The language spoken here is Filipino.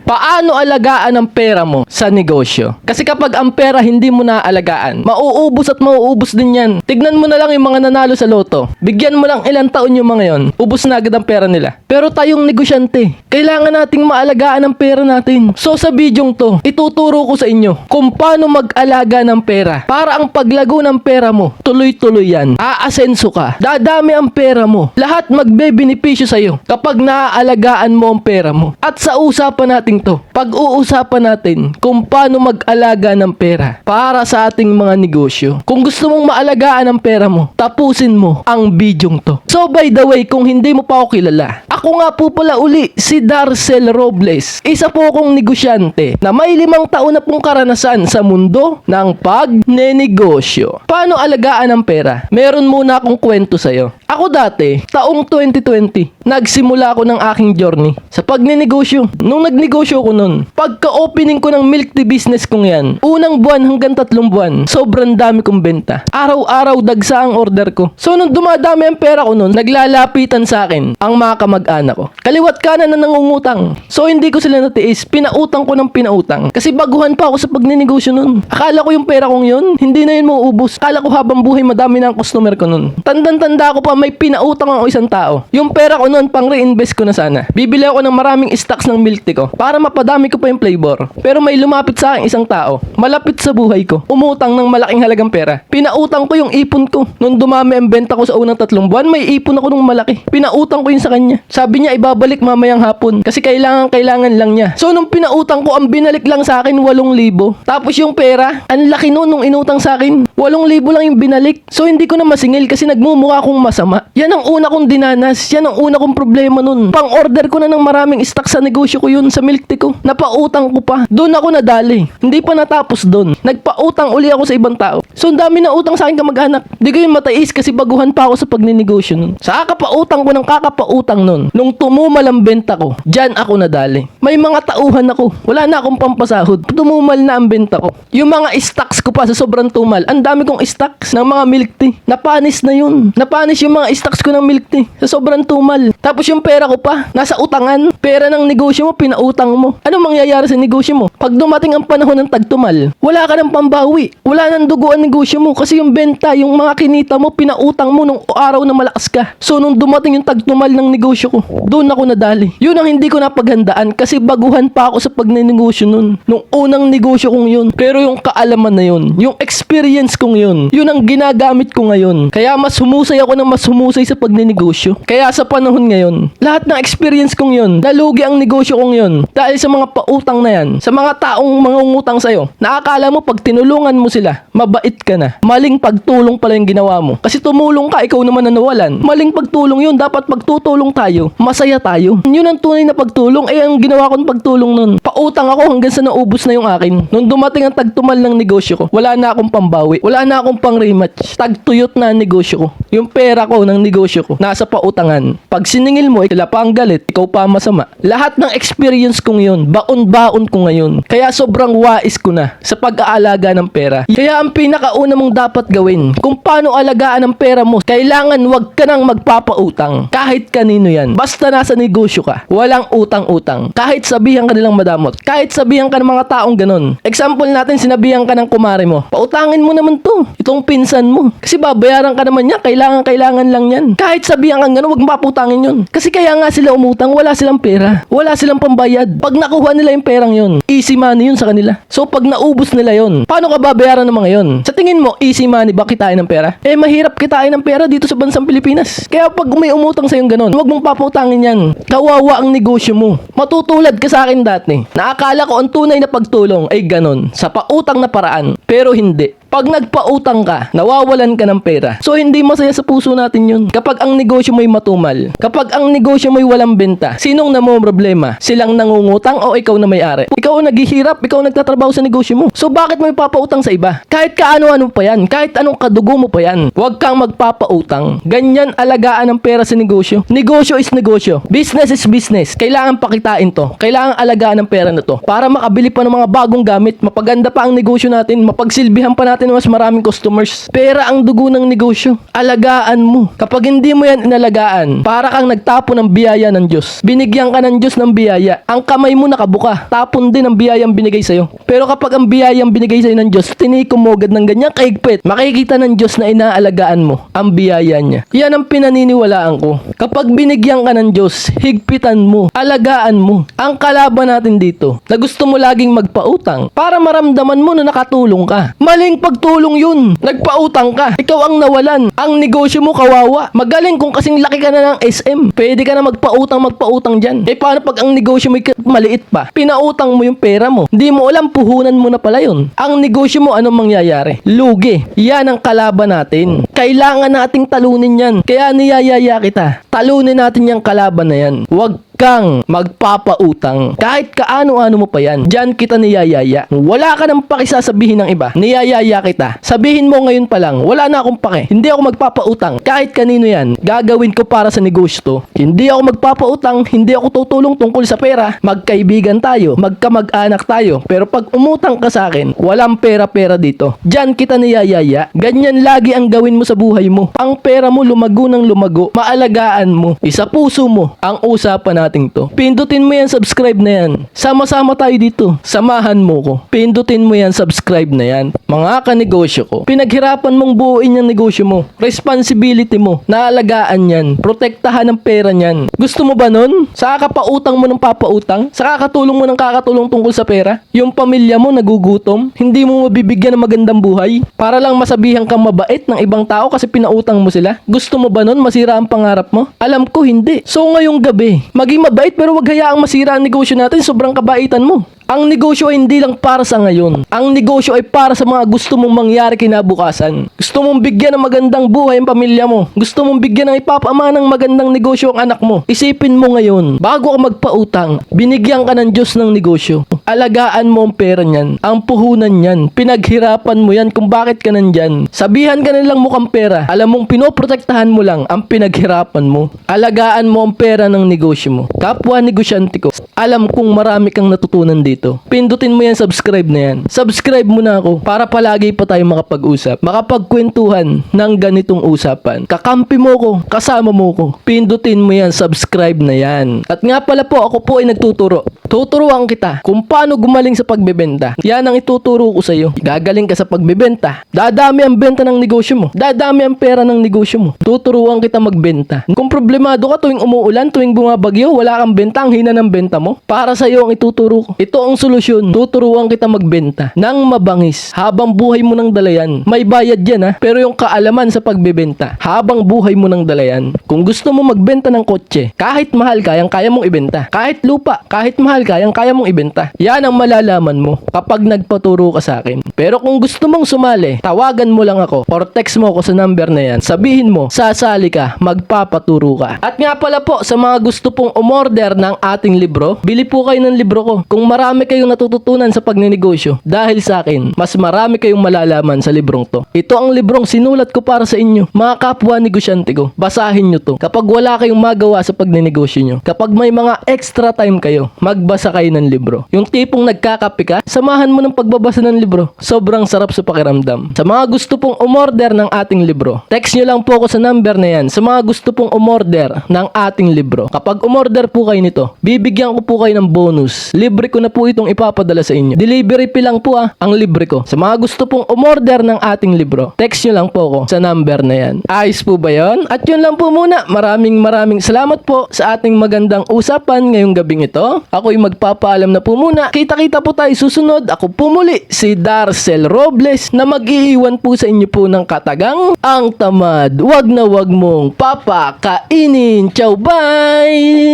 Paano alagaan ang pera mo sa negosyo? Kasi kapag ang pera hindi mo naalagaan, mauubos at mauubos din yan. Tignan mo na lang yung mga nanalo sa loto. Bigyan mo lang ilang taon yung mga yon, ubos na agad ang pera nila. Pero tayong negosyante, kailangan nating maalagaan ang pera natin. So sa bidyong to, ituturo ko sa inyo kung paano mag-alaga ng pera para ang paglago ng pera mo, tuloy-tuloy yan. Aasenso ka, dadami ang pera mo. Lahat magbe-benepisyo sa'yo kapag naaalagaan mo ang pera mo. At sa usapan natin to, pag-uusapan natin kung paano mag-alaga ng pera para sa ating mga negosyo. Kung gusto mong maalagaan ang pera mo, tapusin mo ang bidyong to. So by the way, kung hindi mo pa ako kilala, ako nga po pala uli si Darcel Robles. Isa po akong negosyante na may 5 taon na pong karanasan sa mundo ng pagnenegosyo. Paano alagaan ang pera? Meron muna akong kwento sa'yo. Ako dati, taong 2020, nagsimula ako ng aking journey sa pagnenegosyo. Nung nagnegosyo ko nun, pagka-opening ko ng milk tea business kong yan, unang buwan hanggang 3 buwan, sobrang dami kong benta. Araw-araw dagsa ang order ko. So nung dumadami ang pera ko nun, naglalapitan sa akin ang mga kamag-anak ko. Kaliwat kanan na nangungutang. So hindi ko sila natiis, pinautang ko ng pinautang. Kasi baguhan pa ako sa pagnenegosyo nun. Akala ko yung pera kong yun, hindi na yun mauubos. Akala ko habang buhay madami na ang customer ko nun. Tandang-tanda ko pa may pinautang ako isang tao. Yung pera ko nun pang reinvest ko na sana. Bibili ako ng maraming stocks ng milk tea ko para mapadami ko pa yung flavor. Pero may lumapit sa akin isang tao, malapit sa buhay ko, umutang ng malaking halagang pera. Pinautang ko yung ipon ko. Nung dumami ang benta ko sa unang 3 buwan, may ipon ako nung malaki. Pinautang ko yun sa kanya. Sabi niya ibabalik mamayang hapon kasi kailangan lang niya. So nung pinautang ko, ang binalik lang sa akin 8,000. Tapos yung pera, ang laki nun nung inutang sa akin. 8,000 lang yung binalik. So hindi ko na masingil kasi nagmumukha akong masama. Yan ang una kong dinanas. Yan ang una kong problema nun. Pang-order ko na ng maraming stock sa negosyo ko yun, sa milk tea ko. Napautang ko pa. Doon ako nadali. Hindi pa natapos doon. Nagpautang uli ako sa ibang tao. So ang dami na utang sa akin kamag-anak. Di ko yung matais kasi baguhan pa ako sa pagnenegosyo nun. Sa kakapautang ko ng kakapautang nun, nung tumumal ang benta ko, dyan ako nadali. May mga tauhan ako. Wala na akong pampasahod. Tumumal na ang benta ko. Yung mga stocks ko pa sa sobrang tumal, ang dami kong stocks ng mga milk tea. Napanis na yun. Napanis yung mga stocks ko ng milk tea sa sobrang tumal. Tapos yung pera ko pa, nasa utangan. Pera ng negosyo mo, pinautang mo. Ano mangyayari sa negosyo mo? Pag dumating ang panahon ng tagtumal, wala ka ng pambawi. Wala nang dugo ang negosyo mo kasi yung benta, yung mga kinita mo, pinautang mo nung araw na malakas ka. So nung dumating yung tagtumal ng negosyo ko, doon ako nadali. Yun ang hindi ko napaghandaan kasi baguhan pa ako sa pagnenegosyo nun. Nung unang negosyo kong yun. Pero yung kaalaman na yun, yung experience kong yun, yun ang ginagamit ko ngayon. Kaya mas humusay ako ng mas humusay sa pagnenegosyo. Kaya sa panahon ngayon, lahat ng experience kong yun, nalugi ang negosyo kong yun dahil sa mga pautang na yan, sa mga taong mangungutang sa'yo. Naakala mo pag tinulungan mo sila, mabait ka na. Maling pagtulong pala yung ginawa mo. Kasi tumulong ka, ikaw naman na nawalan. Maling pagtulong yun, dapat pagtutulong tayo. Masaya tayo. Yun ang tunay na pagtulong. Eh, ang ginawa kong pagtulong nun, pautang ako hanggang sa naubos na yung akin. Nung dumating ang tagtumal ng negosyo ko, wala na akong pambawi. Wala na akong pang rematch. Tagtuyot na ang negosyo ko. Yung pera ko ng negosyo ko, nasa pautangan. Pag siningil mo, sila pa ang galit, ikaw pa masama. Lahat ng experience kong yun, baon-baon ko ngayon. Kaya sobrang wais ko na sa pag-aalaga ng pera. Kaya ang pinakauna mong dapat gawin, kung paano alagaan ang pera mo, kailangan wag ka nang magpapautang. Kahit kanino yan. Basta nasa negosyo ka, walang utang-utang. Kahit sabihan ka nilang madamot. Kahit sabihan ka ng mga taong ganun. Example natin, sinabihan ka ng kumare mo, pautangin mo naman to. Itong pinsan mo. Kasi babayaran ka naman niya, kailangan lang yan. Kahit sabihan kang ganun, wag mapaputangin yun. Kasi kaya nga sila umutang, wala silang pera. Wala silang pambayad. Pag nakuha nila yung perang yun, easy money yun sa kanila. So pag naubos nila yun, paano ka babayaran ng mga yun? Sa tingin mo, easy money ba kitain ng pera? Eh mahirap kitain ng pera dito sa bansang Pilipinas. Kaya pag may umutang sa'yong ganun, wag mong papautangin yan. Kawawa ang negosyo mo. Matutulad ka sa akin dati. Naakala ko ang tunay na pagtulong ay ganun, sa pautang na paraan. Pero hindi. Pag nagpautang ka, nawawalan ka ng pera. So hindi masaya sa puso natin yun. Kapag ang negosyo mo'y matumal, kapag ang negosyo mo'y walang benta, sinong problema? Silang nangungutang o ikaw na may-ari? Ikaw ang naghihirap, ikaw ang nagtatrabaho sa negosyo mo. So bakit mo ipapautang sa iba? Kahit kaano-ano pa yan, kahit anong kadugo mo pa yan, huwag kang magpapautang. Ganyan alagaan ng pera sa negosyo. Negosyo is negosyo. Business is business. Kailangan pakitain to. Kailangan alagaan ng pera na to para makabili pa ng mga bagong gamit, mapaganda pa ang negosyo natin, mapagsilbihan pa natin ng mas maraming customers. Pera ang dugo ng negosyo. Alagaan mo. Kapag hindi mo yan inalagaan, para kang nagtapo ng biyaya ng Diyos. Binigyan ka ng Diyos ng biyaya. Ang kamay mo nakabuka. Tapon din ang biyayang binigay sa'yo. Pero kapag ang biyayang binigay sa'yo ng Diyos, tinikom mo agad ng ganyan kaigpit, makikita ng Diyos na inaalagaan mo ang biyaya niya. Yan ang pinaniniwalaan ko. Kapag binigyan ka ng Diyos, higpitan mo, alagaan mo. Ang kalaban natin dito, na gusto mo laging magpautang para maramdaman mo na nakatulong ka. Maling pagtulong yun. Nagpautang ka. Ikaw ang nawalan. Ang negosyo mo kawawa. Magaling kung kasing laki ka na ng SM. Pwede ka na magpautang dyan. Eh paano pag ang negosyo mo maliit pa? Pinautang mo yung pera mo. Hindi mo alam, puhunan mo na pala yun. Ang negosyo mo, anong mangyayari? Lugi. Yan ang kalaban natin. Kailangan nating talunin yan. Kaya niyayaya kita. Talunin natin yung kalaban na yan. Huwag kang magpapautang. Kahit kaano-ano mo pa yan. Diyan kita niyayaya. Wala ka nang pakisasabihin ng iba. Niyayaya kita. Sabihin mo ngayon pa lang, wala na akong pake. Hindi ako magpapautang. Kahit kanino yan. Gagawin ko para sa negosyo to. Hindi ako magpapautang. Hindi ako tutulong tungkol sa pera. Magkaibigan tayo. Magkamag-anak tayo. Pero pag umutang ka sa akin, walang pera-pera dito. Diyan kita niyayaya. Ganyan lagi ang gawin mo sa buhay mo. Ang pera mo lumago ng lumago. Maalagaan mo. Isa puso mo ang usapan natin to. Pindutin mo yan, subscribe na yan. Sama-sama tayo dito. Samahan mo ko. Pindutin mo yan, subscribe na yan. Mga kanegosyo ko, pinaghirapan mong buuin yung negosyo mo. Responsibility mo. Naalagaan yan. Protektahan ang pera niyan. Gusto mo ba nun? Saka pautang mo ng papautang? Saka kakatulong mo ng kakatulong tungkol sa pera? Yung pamilya mo nagugutom? Hindi mo mabibigyan ng magandang buhay? Para lang masabihan kang mabait ng ibang tao kasi pinautang mo sila? Gusto mo ba nun masira ang pangarap mo? Alam ko hindi. So ngayong gabi, maging mabait pero wag hayaang masira ang negosyo natin, sobrang kabaitan mo. Ang negosyo ay hindi lang para sa ngayon. Ang negosyo ay para sa mga gusto mong mangyari kinabukasan. Gusto mong bigyan ng magandang buhay ang pamilya mo. Gusto mong bigyan ng ipapama ng magandang negosyo ang anak mo. Isipin mo ngayon, bago ka magpautang, binigyan ka ng Diyos ng negosyo. Alagaan mo ang pera niyan. Ang puhunan niyan. Pinaghirapan mo yan kung bakit ka nandyan. Sabihan ka nilang mukhang pera. Alam mong pinoprotektahan mo lang ang pinaghirapan mo. Alagaan mo ang pera ng negosyo mo. Kapwa negosyante ko, alam kong marami kang natutunan dito. Pindutin mo yan, subscribe na yan. Subscribe mo na ako para palagi pa tayo makapag-usap. Makapagkwentuhan ng ganitong usapan. Kakampi mo ko, kasama mo ko. Pindutin mo yan, subscribe na yan. At nga pala po, ako po ay nagtuturo. Tuturuan kita kung paano gumaling sa pagbebenta. Yan ang ituturo ko sa iyo. Gagaling ka sa pagbebenta. Dadami ang benta ng negosyo mo. Dadami ang pera ng negosyo mo. Tuturuan kita magbenta. Kung problemado ka tuwing umuulan, tuwing bumabagyo, wala kang benta, ang hina ng benta mo, para sa iyo ang ituturo ko. Ito ang solusyon. Tuturuan kita magbenta ng mabangis. Habang buhay mo ng dalayan. May bayad yan ha. Pero yung kaalaman sa pagbebenta, habang buhay mo ng dalayan. Kung gusto mo magbenta ng kotse, kahit mahal kaya mong ibenta. Kahit lupa, kahit mahal kaya mong ibenta. Yan ang malalaman mo kapag nagpaturo ka sa akin. Pero kung gusto mong sumali, tawagan mo lang ako or text mo ako sa number na yan. Sabihin mo, sasali ka, magpapaturo ka. At nga pala po, sa mga gusto pong umorder ng ating libro, bili po kayo ng libro ko. Kung marami kayong natututunan sa pagnenegosyo, dahil sa akin, mas marami kayong malalaman sa librong to. Ito ang librong sinulat ko para sa inyo. Mga kapwa negosyante ko, basahin nyo to. Kapag wala kayong magawa sa pagnenegosyo nyo, kapag may mga extra time kayo, magbasa kayo ng libro. Yung tipong nagkakape ka, samahan mo ng pagbabasa ng libro. Sobrang sarap sa pakiramdam. Sa mga gusto pong umorder ng ating libro, text nyo lang po ako sa number na yan. Sa mga gusto pong umorder ng ating libro, kapag umorder po kayo nito, bibigyan ko po kayo ng bonus. Libre ko na po itong ipapadala sa inyo. Delivery fee lang po ang libre ko. Sa mga gusto pong umorder ng ating libro, text nyo lang po ako sa number na yan. Ayos po ba yun? At yun lang po muna. Maraming salamat po sa ating magandang usapan ngayong gabing ito. Ako'y magpapaalam na po muna. Kita-kita po tayo susunod. Ako po muli, si Darcel Robles, na mag-iiwan po sa inyo po ng katagang ang tamad. Wag na wag mong papakainin. Ciao, bye!